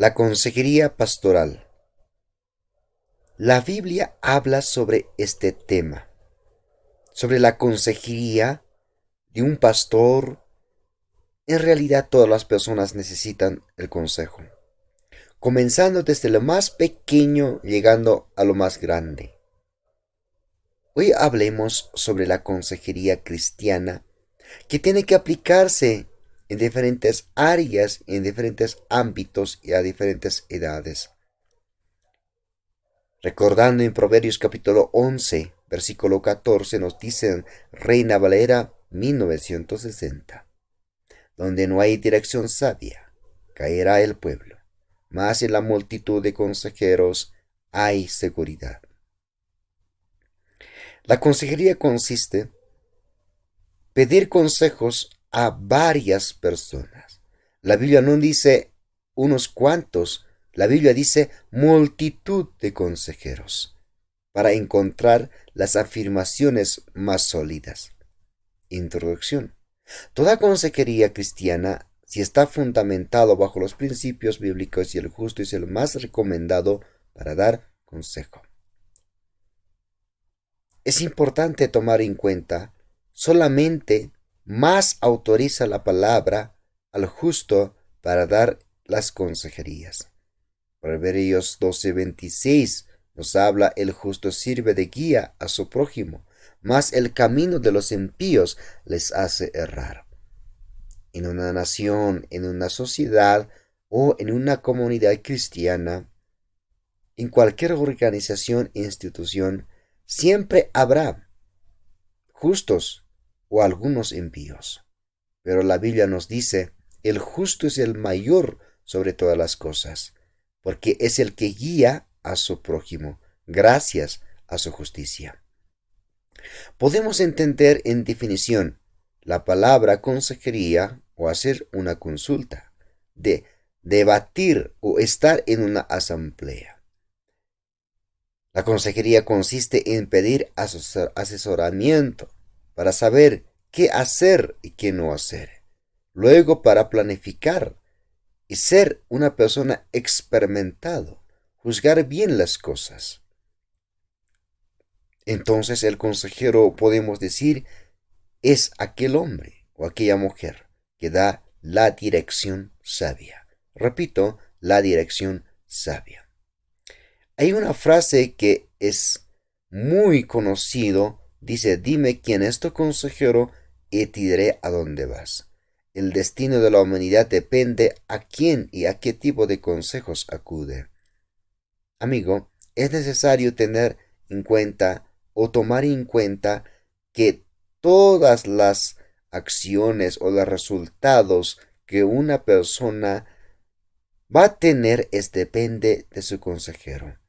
La consejería pastoral. La Biblia habla sobre este tema, sobre la consejería de un pastor. En realidad todas las personas necesitan el consejo, comenzando desde lo más pequeño llegando a lo más grande. Hoy hablemos sobre la consejería cristiana que tiene que aplicarse en diferentes áreas, en diferentes ámbitos y a diferentes edades. Recordando en Proverbios capítulo 11, versículo 14, nos dicen Reina Valera 1960, donde no hay dirección sabia, caerá el pueblo, mas en la multitud de consejeros hay seguridad. La consejería consiste en pedir consejos a varias personas. La Biblia no dice unos cuantos, la Biblia dice multitud de consejeros, para encontrar las afirmaciones más sólidas. Introducción. Toda consejería cristiana, si está fundamentado bajo los principios bíblicos, y el justo es el más recomendado para dar consejo. Es importante tomar en cuenta, solamente más autoriza la palabra al justo para dar las consejerías. Proverbios 12:26 nos habla: el justo sirve de guía a su prójimo, mas el camino de los impíos les hace errar. En una nación, en una sociedad o en una comunidad cristiana, en cualquier organización e institución, siempre habrá justos o algunos impíos. Pero la Biblia nos dice, el justo es el mayor sobre todas las cosas, porque es el que guía a su prójimo, gracias a su justicia. Podemos entender en definición la palabra consejería o hacer una consulta, de debatir o estar en una asamblea. La consejería consiste en pedir asesoramiento para saber qué hacer y qué no hacer. Luego, para planificar y ser una persona experimentada, juzgar bien las cosas. Entonces el consejero, podemos decir, es aquel hombre o aquella mujer que da la dirección sabia. Repito, la dirección sabia. Hay una frase que es muy conocido, dice: dime quién es tu consejero y te diré a dónde vas. El destino de la humanidad depende a quién y a qué tipo de consejos acude. Amigo, es necesario tener en cuenta o tomar en cuenta que todas las acciones o los resultados que una persona va a tener depende de su consejero.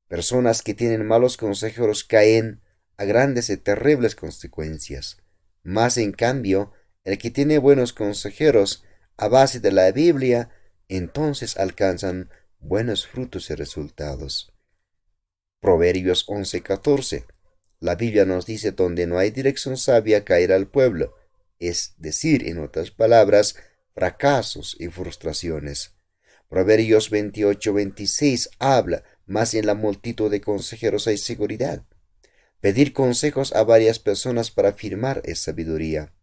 Personas que tienen malos consejeros caen a grandes y terribles consecuencias. Más en cambio, el que tiene buenos consejeros a base de la Biblia, entonces alcanzan buenos frutos y resultados. Proverbios 11:14. La Biblia nos dice: donde no hay dirección sabia caerá el pueblo, es decir, en otras palabras, fracasos y frustraciones. Proverbios 28:26 habla: mas en la multitud de consejeros hay seguridad. Pedir consejos a varias personas para afirmar es sabiduría.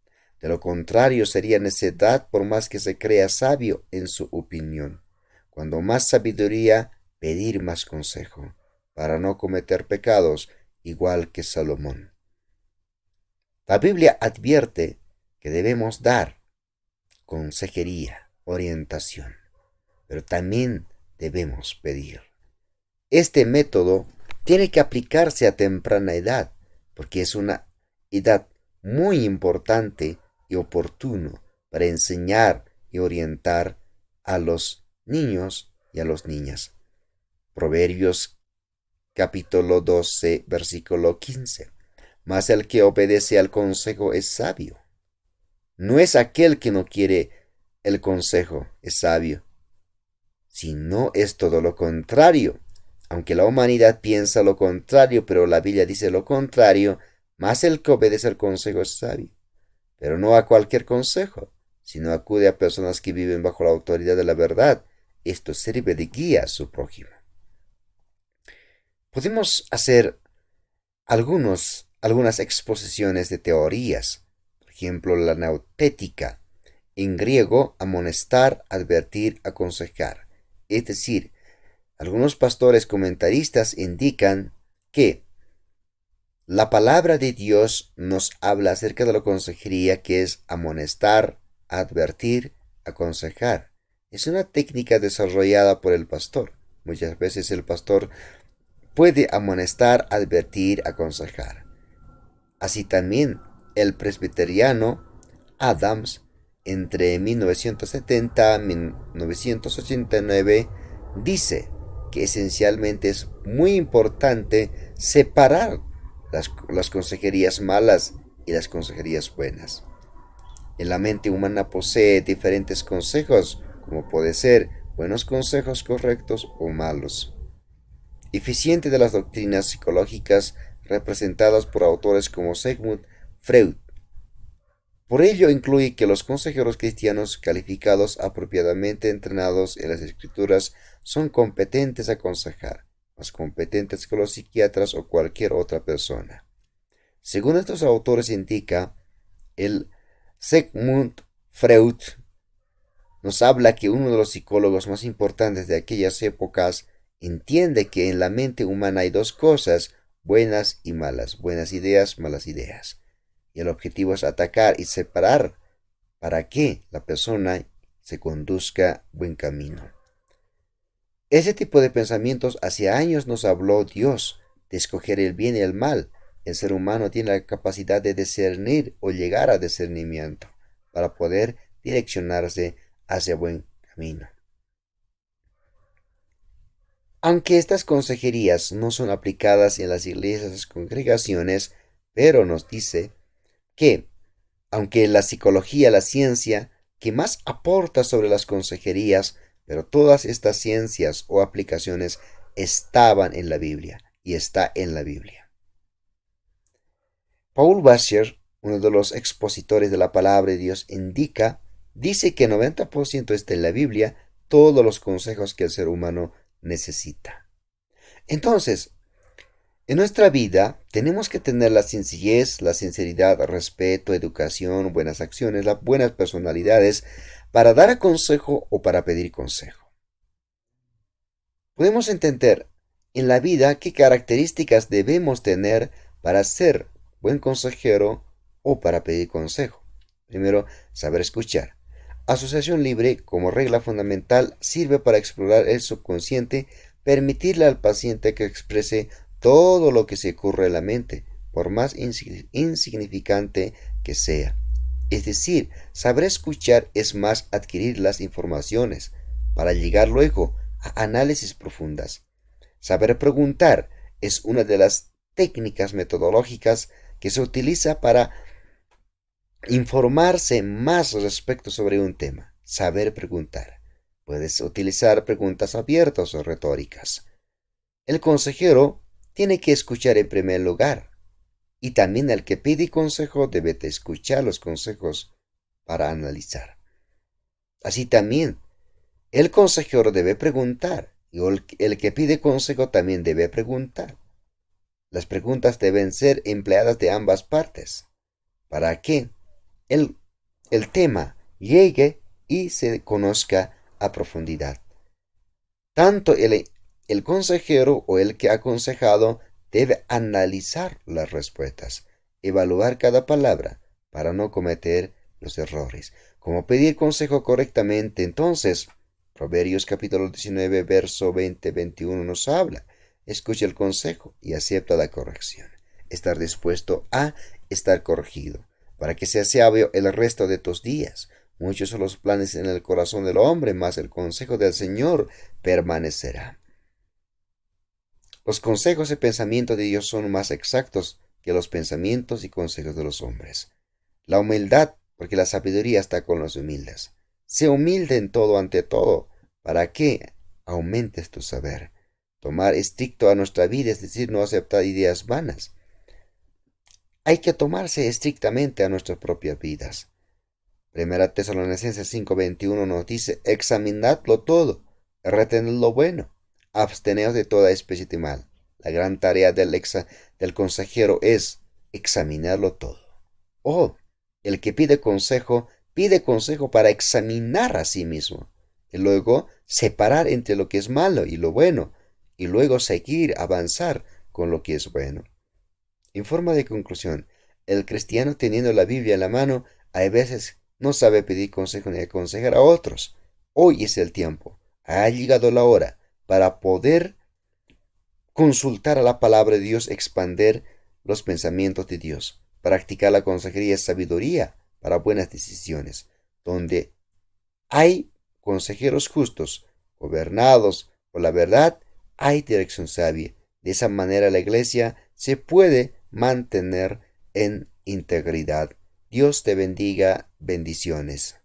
De lo contrario sería necedad, por más que se crea sabio en su opinión. Cuando más sabiduría, pedir más consejo, para no cometer pecados igual que Salomón. La Biblia advierte que debemos dar consejería, orientación, pero también debemos pedir. Este método tiene que aplicarse a temprana edad, porque es una edad muy importante y oportuno para enseñar y orientar a los niños y a las niñas. Proverbios capítulo 12, versículo 15. Mas el que obedece al consejo es sabio. No es aquel que no quiere el consejo, es sabio, sino es todo lo contrario. Aunque la humanidad piensa lo contrario, pero la Biblia dice lo contrario, más el que obedece al consejo es sabio. Pero no a cualquier consejo, sino acude a personas que viven bajo la autoridad de la verdad esto sirve de guía a su prójimo. Podemos hacer algunas exposiciones de teorías. Por ejemplo, la nautética. En griego, amonestar, advertir, aconsejar. Es decir, algunos pastores comentaristas indican que la palabra de Dios nos habla acerca de la consejería, que es amonestar, advertir, aconsejar. Es una técnica desarrollada por el pastor. Muchas veces el pastor puede amonestar, advertir, aconsejar. Así también el presbiteriano Adams, entre 1970 y 1989, dice que esencialmente es muy importante separar las consejerías malas y las consejerías buenas. En la mente humana posee diferentes consejos, como puede ser buenos consejos correctos o malos. Eficiente de las doctrinas psicológicas representadas por autores como Sigmund Freud. Por ello incluye que los consejeros cristianos calificados, apropiadamente entrenados en las escrituras, son competentes a aconsejar, más competentes que los psiquiatras o cualquier otra persona. Según estos autores indica, el Sigmund Freud nos habla que uno de los psicólogos más importantes de aquellas épocas entiende que en la mente humana hay dos cosas, buenas y malas, buenas ideas, malas ideas. Y el objetivo es atacar y separar para que la persona se conduzca buen camino. Ese tipo de pensamientos hace años nos habló Dios, de escoger el bien y el mal. El ser humano tiene la capacidad de discernir o llegar a discernimiento para poder direccionarse hacia buen camino. Aunque estas consejerías no son aplicadas en las iglesias y congregaciones, pero nos dice que, aunque la psicología, la ciencia que más aporta sobre las consejerías, pero todas estas ciencias o aplicaciones estaban en la Biblia y está en la Biblia. Paul Washer, uno de los expositores de la palabra de Dios, dice que 90% está en la Biblia, todos los consejos que el ser humano necesita. Entonces, en nuestra vida tenemos que tener la sencillez, la sinceridad, respeto, educación, buenas acciones, las buenas personalidades para dar consejo o para pedir consejo. Podemos entender en la vida qué características debemos tener para ser buen consejero o para pedir consejo. Primero, saber escuchar. Asociación libre, como regla fundamental, sirve para explorar el subconsciente, permitirle al paciente que exprese todo lo que se ocurre en la mente, por más insignificante que sea. Es decir, saber escuchar es más adquirir las informaciones, para llegar luego a análisis profundas. Saber preguntar es una de las técnicas metodológicas que se utiliza para informarse más respecto sobre un tema. Saber preguntar. Puedes utilizar preguntas abiertas o retóricas. El consejero tiene que escuchar en primer lugar. Y también el que pide consejo debe de escuchar los consejos para analizar. Así también, el consejero debe preguntar. Y el que pide consejo también debe preguntar. Las preguntas deben ser empleadas de ambas partes. ¿Para qué? El tema llegue y se conozca a profundidad. Tanto el consejero o el que ha aconsejado debe analizar las respuestas, evaluar cada palabra para no cometer los errores. Como pedir consejo correctamente, entonces, Proverbios capítulo 19, verso 20-21 nos habla. Escucha el consejo y acepta la corrección. Estar dispuesto a estar corregido, para que sea sabio el resto de tus días. Muchos son los planes en el corazón del hombre, mas el consejo del Señor permanecerá. Los consejos y pensamientos de Dios son más exactos que los pensamientos y consejos de los hombres. La humildad, porque la sabiduría está con los humildes. Sé humilde en todo ante todo, para que aumentes tu saber. Tomar estricto a nuestra vida, es decir, no aceptar ideas vanas. Hay que tomarse estrictamente a nuestras propias vidas. Primera Tesalonicenses 5:21 nos dice, examinadlo todo, retened lo bueno, absteneos de toda especie de mal. La gran tarea del consejero es examinarlo todo. Oh, el que pide consejo para examinar a sí mismo, y luego separar entre lo que es malo y lo bueno, y luego seguir, avanzar con lo que es bueno. En forma de conclusión, el cristiano teniendo la Biblia en la mano, a veces no sabe pedir consejo ni aconsejar a otros. Hoy es el tiempo, ha llegado la hora para poder consultar a la palabra de Dios, expander los pensamientos de Dios, practicar la consejería y sabiduría para buenas decisiones, donde hay consejeros justos, gobernados por la verdad, hay dirección sabia. De esa manera la iglesia se puede mantener en integridad. Dios te bendiga. Bendiciones.